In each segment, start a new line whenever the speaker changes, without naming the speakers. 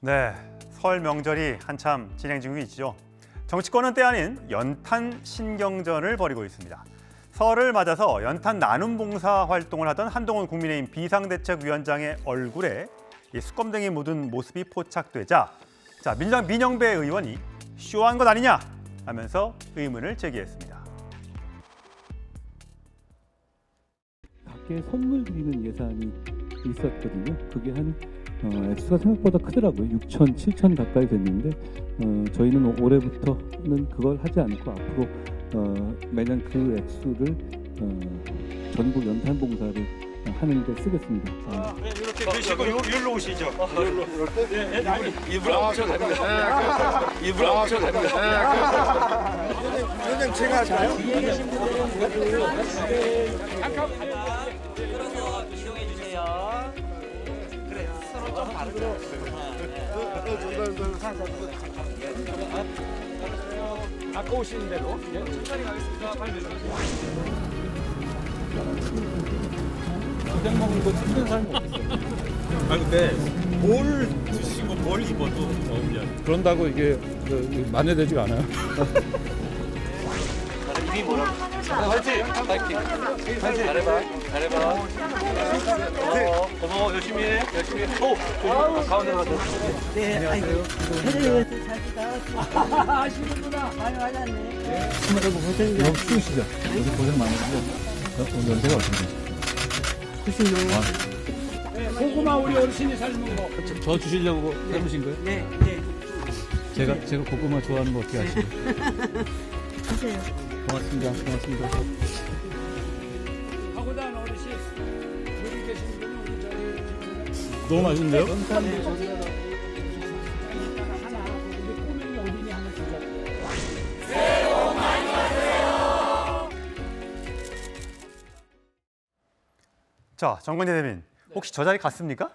네, 설 명절이 한참 진행 중이죠. 정치권은 때 아닌 연탄 신경전을 벌이고 있습니다. 설을 맞아서 연탄 나눔 봉사 활동을 하던 한동훈 국민의힘 비상대책위원장의 얼굴에 이 수검등이 묻은 모습이 포착되자 민주당 민영배 의원이 쇼한 것 아니냐 하면서 의문을 제기했습니다.
각계 선물 드리는 예산이 있었거든요. 그게 액수가 생각보다 크더라고요. 6천, 7천 가까이 됐는데 저희는 올해부터는 그걸 하지 않고 앞으로 매년 그 액수를 전국 연탄 봉사를 하는 데 쓰겠습니다.
네, 이렇게 드시고 여기로 오시죠. 입으로 아무셔도 됩니다. 입으로 아무셔도 됩니다.
위원장 제가 할까요?
뒤에 계신 분들은 들어서 이동해 주세요. 그래, 서로 좀 다르죠.
아까 오시는 대로 천천히 가겠습니다. 빨리 내려오세요.
그냥 먹는 거 찍는 사람이 없어요.
아 근데 뭘 드시고 뭘 입어도 어울려요.
그런다고 이게 만회되지가 않아요.
이미 뭐라고? 화이팅! 화이팅! 화이팅! 잘해봐. 고마워. 열심히 해. 가운데로 가자.
네, 안녕하세요. 회장님한테 자주 나왔어. 아시는구나. 많이 맞았네.
너무 추우시죠? 요즘 고생 많으시죠? 오늘 연세가 어떻게 되세요?
고구마 우리 어르신이 삶은 거.
저 주시려고 삶으신 거예요?
네.
제가 고구마 좋아하는 거 어떻게 아시죠?
하세요.
고맙습니다.
하고단 어르신 여기 계신 분은 우리 저기
너무 맛있는데요?
하나 우리 꼬맹이 어린이 하나 주자.
자, 정건재 대변인, 혹시 저 자리 갔습니까?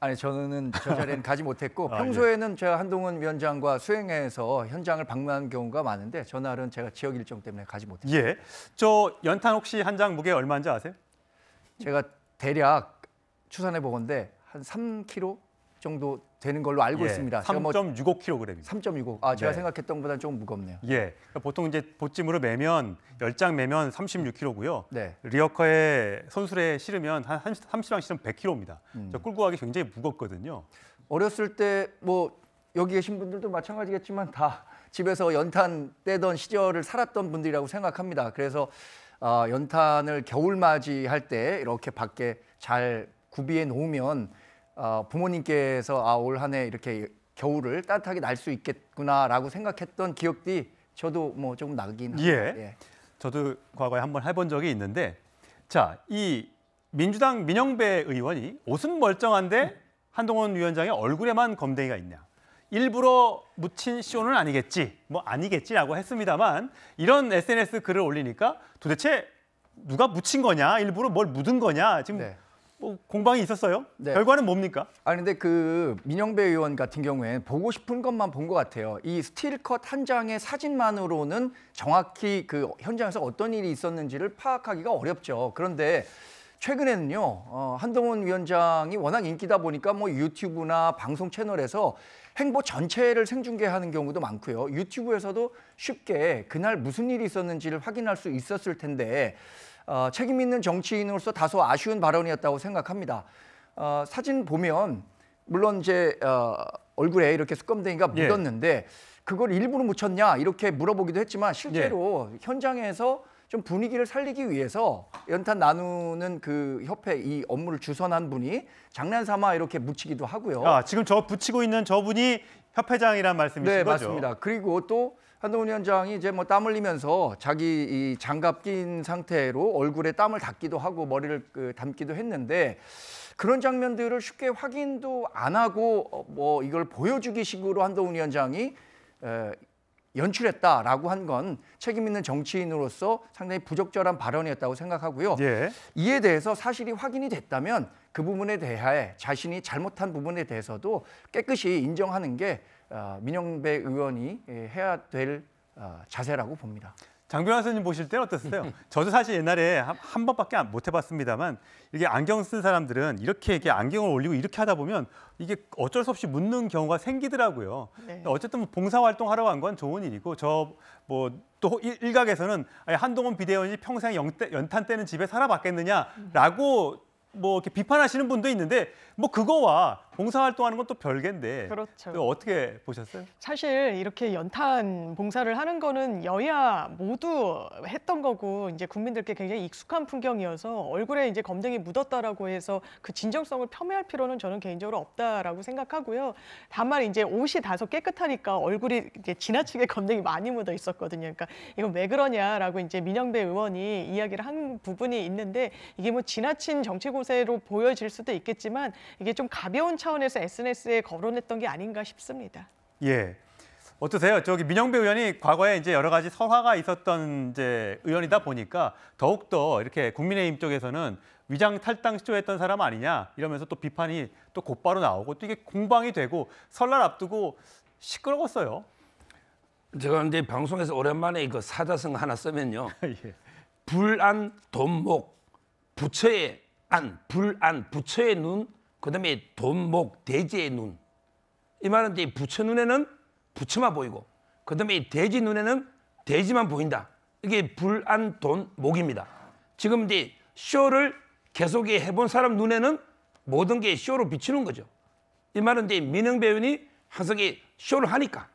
아니 저는 저 자리에는 가지 못했고
아,
평소에는 제가 한동훈 위원장과 수행해서 현장을 방문하는 경우가 많은데 전날은 제가 지역 일정 때문에 가지 못했어요.
예, 저 연탄 혹시 한 장 무게 얼마인지 아세요?
제가 대략 추산해 보건데 한 3kg 정도 되는 걸로 알고 있습니다.
3.65kg입니다.
3.65. 아, 제가
네.
생각했던 것보다 좀 무겁네요.
예, 그러니까 보통 이제 보찜으로 매면 10장 매면 36kg고요.
네.
리어커에 손수레에 실으면 한 30장 실으면 100kg입니다. 저 끌고 가기 굉장히 무겁거든요.
어렸을 때 뭐 여기 계신 분들도 마찬가지겠지만 다 집에서 연탄 떼던 시절을 살았던 분들이라고 생각합니다. 그래서 연탄을 겨울 맞이할 때 이렇게 밖에 잘 구비해 놓으면 부모님께서 올 한 해 이렇게 겨울을 따뜻하게 날 수 있겠구나라고 생각했던 기억들이 저도 뭐 조금 나긴 합니다.
예. 저도 과거에 한번 해본 적이 있는데, 자, 이 민주당 민영배 의원이 옷은 멀쩡한데 한동훈 위원장의 얼굴에만 검댕이가 있냐. 일부러 묻힌 쇼는 아니겠지, 뭐 아니겠지라고 했습니다만 이런 SNS 글을 올리니까 도대체 누가 묻힌 거냐, 일부러 뭘 묻은 거냐, 지금
네.
뭐 공방이 있었어요.
네.
결과는 뭡니까?
아니 근데 그 민영배 의원 같은 경우에는 보고 싶은 것만 본 것 같아요. 이 스틸컷 한 장의 사진만으로는 정확히 그 현장에서 어떤 일이 있었는지를 파악하기가 어렵죠. 그런데 최근에는요, 한동훈 위원장이 워낙 인기다 보니까 뭐 유튜브나 방송 채널에서 행보 전체를 생중계하는 경우도 많고요. 유튜브에서도 쉽게 그날 무슨 일이 있었는지를 확인할 수 있었을 텐데 책임 있는 정치인으로서 다소 아쉬운 발언이었다고 생각합니다. 사진 보면 물론 이제 얼굴에 이렇게 수검댕이가 묻었는데 그걸 일부러 묻혔냐 이렇게 물어보기도 했지만 실제로 현장에서 좀 분위기를 살리기 위해서 연탄 나누는 그 협회 이 업무를 주선한 분이 장난삼아 이렇게 묻히기도 하고요.
지금 저 붙이고 있는 저분이 협회장이란 말씀이신
네,
거죠?
맞습니다. 그리고 또 한동훈 위원장이 이제 뭐 땀 흘리면서 자기 이 장갑 낀 상태로 얼굴에 땀을 닦기도 하고 머리를 담기도 했는데 그런 장면들을 쉽게 확인도 안 하고 뭐 이걸 보여주기 식으로 한동훈 위원장이 연출했다라고 한 건 책임 있는 정치인으로서 상당히 부적절한 발언이었다고 생각하고요.
예.
이에 대해서 사실이 확인이 됐다면 그 부분에 대해 자신이 잘못한 부분에 대해서도 깨끗이 인정하는 게 민영배 의원이 해야 될 자세라고 봅니다.
장 변호사님 보실 때는 어떠세요? 저도 사실 옛날에 한 번밖에 못 해봤습니다만 이게 안경 쓴 사람들은 이렇게 안경을 올리고 이렇게 하다 보면 이게 어쩔 수 없이 묻는 경우가 생기더라고요.
네.
어쨌든 봉사활동 하러 간 건 좋은 일이고 또 일각에서는 아니, 한동훈 비대위원이 평생 연탄 떼는 집에 살아봤겠느냐라고 이렇게 비판하시는 분도 있는데 그거와 봉사활동하는 건 또 별개인데
그렇죠.
또 어떻게 보셨어요?
사실 이렇게 연탄 봉사를 하는 거는 여야 모두 했던 거고 이제 국민들께 굉장히 익숙한 풍경이어서 얼굴에 이제 검댕이 묻었다라고 해서 그 진정성을 폄훼할 필요는 저는 개인적으로 없다라고 생각하고요. 다만 이제 옷이 다소 깨끗하니까 얼굴이 이제 지나치게 검댕이 많이 묻어 있었거든요. 그러니까 이건 왜 그러냐라고 이제 민영배 의원이 이야기를 한 부분이 있는데 이게 뭐 지나친 정치 고세로 보여질 수도 있겠지만 이게 좀 가벼운 차원에서 SNS에 거론했던 게 아닌가 싶습니다.
예. 어떠세요? 저기 민영배 의원이 과거에 이제 여러 가지 설화가 있었던 이제 의원이다 보니까 더욱더 이렇게 국민의힘 쪽에서는 위장 탈당 시도했던 사람 아니냐 이러면서 또 비판이 또 곧바로 나오고 또 이게 공방이 되고 설날 앞두고 시끄러웠어요.
제가 근데 방송에서 오랜만에 그 사자성 하나 쓰면요.
예.
불안 돈목 부처의 안 불안 부처의 눈 그다음에 돈목 돼지의 눈. 이 말은 이제 부처 눈에는 부처만 보이고 그다음에 돼지 눈에는 돼지만 보인다. 이게 불안 돈목입니다. 지금 이제 쇼를 계속 해본 사람 눈에는 모든 게 쇼로 비치는 거죠. 이 말은 이제 민영배 의원이 항상 쇼를 하니까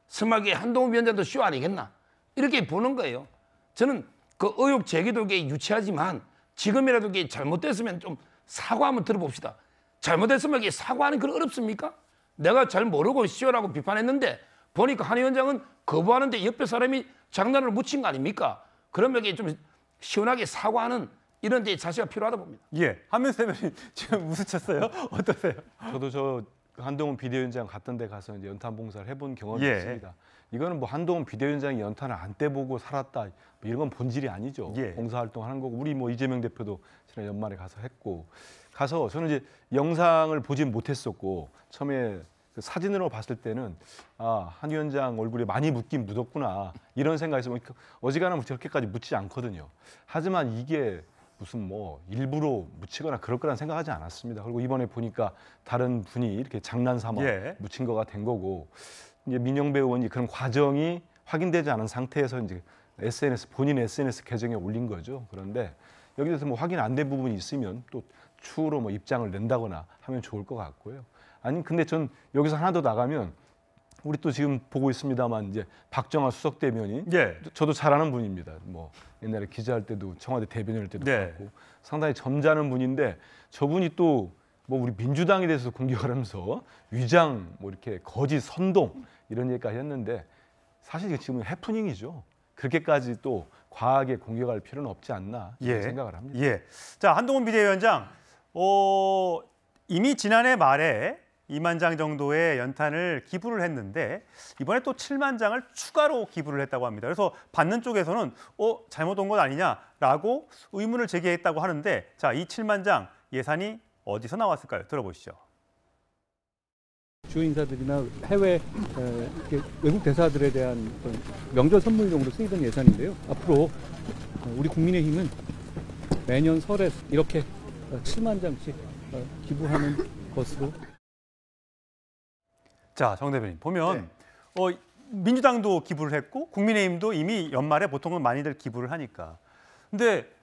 스마게 한동훈 위원장도 쇼 아니겠나 이렇게 보는 거예요. 저는 그 의혹 제기도 유치하지만 지금이라도 이게 잘못됐으면 좀 사과 한번 들어봅시다. 잘못했으면 이게 사과하는 건 어렵습니까? 내가 잘 모르고 쇼라고 비판했는데 보니까 한 위원장은 거부하는데 옆에 사람이 장난을 묻힌 거 아닙니까? 그러면 이게 좀 시원하게 사과하는 이런 데 자세가 필요하다 봅니다.
예, 한민수 대변인 지금 웃으셨어요? 어떠세요?
저도 저 한동훈 비대위원장 갔던 데 가서 이제 연탄 봉사를 해본 경험이
예.
있습니다. 이거는 뭐 한동훈 비대위원장이 연탄을 안 떼보고 살았다 뭐 이런 건 본질이 아니죠.
예.
봉사활동 하는 거고 우리 뭐 이재명 대표도 지난 연말에 가서 했고 가서 저는 이제 영상을 보진 못했었고 처음에 그 사진으로 봤을 때는 한 위원장 얼굴에 많이 묻긴 묻었구나 이런 생각에서 어지간하면 저렇게까지 묻지 않거든요. 하지만 이게 무슨 뭐 일부러 묻히거나 그럴 거란 생각하지 않았습니다. 그리고 이번에 보니까 다른 분이 이렇게 장난삼아 묻힌 거가 된 거고 이제 민영배 의원이 그런 과정이 확인되지 않은 상태에서 이제 본인 SNS 계정에 올린 거죠. 그런데 여기서 뭐 확인 안 된 부분이 있으면 또 추후로 뭐 입장을 낸다거나 하면 좋을 것 같고요. 아니 근데 전 여기서 하나 더 나가면 우리 또 지금 보고 있습니다만 이제 박정아 수석 대변인 저도 잘 아는 분입니다. 뭐 옛날에 기자할 때도 청와대 대변인할 때도 봤고 상당히 점잖은 분인데 저분이 또 뭐 우리 민주당에 대해서 공격을 하면서 위장 뭐 이렇게 거짓 선동 이런 얘기까지 했는데 사실 이게 지금 해프닝이죠. 그렇게까지 또 과하게 공격할 필요는 없지 않나 이런 생각을 합니다.
예. 자, 한동훈 비대위원장 이미 지난해 말에 2만 장 정도의 연탄을 기부를 했는데 이번에 또 7만 장을 추가로 기부를 했다고 합니다. 그래서 받는 쪽에서는 잘못 온 것 아니냐라고 의문을 제기했다고 하는데 자, 이 7만 장 예산이 어디서 나왔을까요? 들어보시죠.
주요 인사들이나 해외 외국 대사들에 대한 명절 선물용으로 쓰이던 예산인데요. 앞으로 우리 국민의힘은 매년 설에 이렇게 7만 장씩 기부하는 것으로.
자, 정 대변인 보면 민주당도 기부를 했고 국민의힘도 이미 연말에 보통은 많이들 기부를 하니까. 근데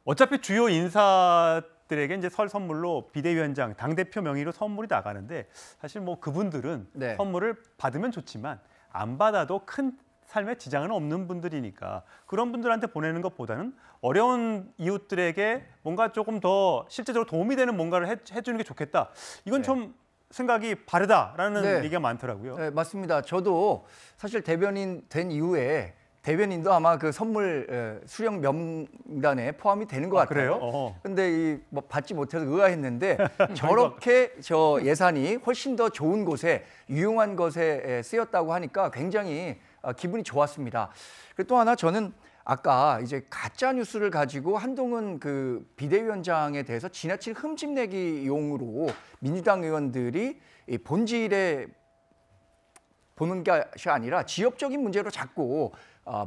어차피 주요 인사들에게 이제 설 선물로 비대위원장, 당대표 명의로 선물이 나가는데 사실 뭐 그분들은 선물을 받으면 좋지만 안 받아도 큰 삶에 지장은 없는 분들이니까 그런 분들한테 보내는 것보다는 어려운 이웃들에게 뭔가 조금 더 실제적으로 도움이 되는 뭔가를 해주는 게 좋겠다. 이건 좀 생각이 바르다라는 얘기가 많더라고요.
네, 맞습니다. 저도 사실 대변인 된 이후에 대변인도 아마 그 선물 수령 명단에 포함이 되는 것 같아요.
그래요?
근데 뭐 받지 못해서 의아했는데 저렇게 저 예산이 훨씬 더 좋은 곳에 유용한 것에 쓰였다고 하니까 굉장히 기분이 좋았습니다. 그리고 또 하나 저는 아까 이제 가짜 뉴스를 가지고 한동훈 그 비대위원장에 대해서 지나친 흠집내기용으로 민주당 의원들이 이 본질에 보는 것이 아니라 지역적인 문제로 자꾸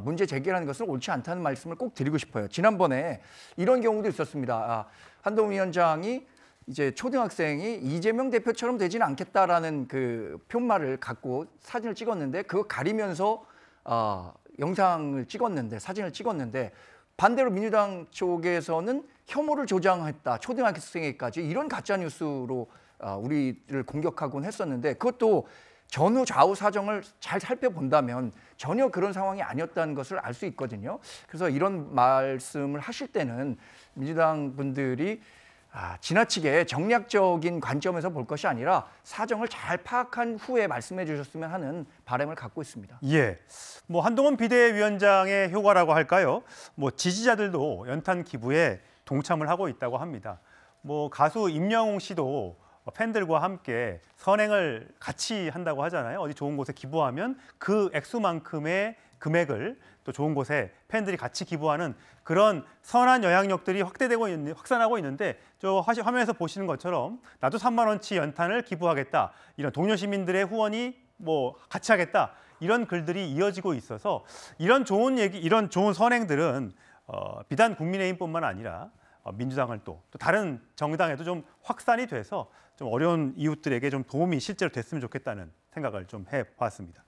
문제 제기라는 것은 옳지 않다는 말씀을 꼭 드리고 싶어요. 지난번에 이런 경우도 있었습니다. 한동훈 위원장이 이제 초등학생이 이재명 대표처럼 되지는 않겠다라는 그 표말을 갖고 사진을 찍었는데 그거 가리면서 영상을 찍었는데 사진을 찍었는데 반대로 민주당 쪽에서는 혐오를 조장했다 초등학생에게까지 이런 가짜 뉴스로 우리를 공격하곤 했었는데 그것도 전후 좌우 사정을 잘 살펴본다면 전혀 그런 상황이 아니었다는 것을 알 수 있거든요. 그래서 이런 말씀을 하실 때는 민주당 분들이 지나치게 정략적인 관점에서 볼 것이 아니라 사정을 잘 파악한 후에 말씀해 주셨으면 하는 바람을 갖고 있습니다.
예, 뭐 한동훈 비대위원장의 효과라고 할까요? 뭐 지지자들도 연탄 기부에 동참을 하고 있다고 합니다. 뭐 가수 임영웅 씨도 팬들과 함께 선행을 같이 한다고 하잖아요. 어디 좋은 곳에 기부하면 그 액수만큼의 금액을 또 좋은 곳에 팬들이 같이 기부하는 그런 선한 영향력들이 확산하고 있는데 저 화면에서 보시는 것처럼 나도 3만 원치 연탄을 기부하겠다. 이런 동료 시민들의 후원이 뭐 같이 하겠다. 이런 글들이 이어지고 있어서 이런 좋은 이런 좋은 선행들은 비단 국민의힘뿐만 아니라 민주당을 또 다른 정당에도 좀 확산이 돼서 좀 어려운 이웃들에게 좀 도움이 실제로 됐으면 좋겠다는 생각을 좀 해봤습니다.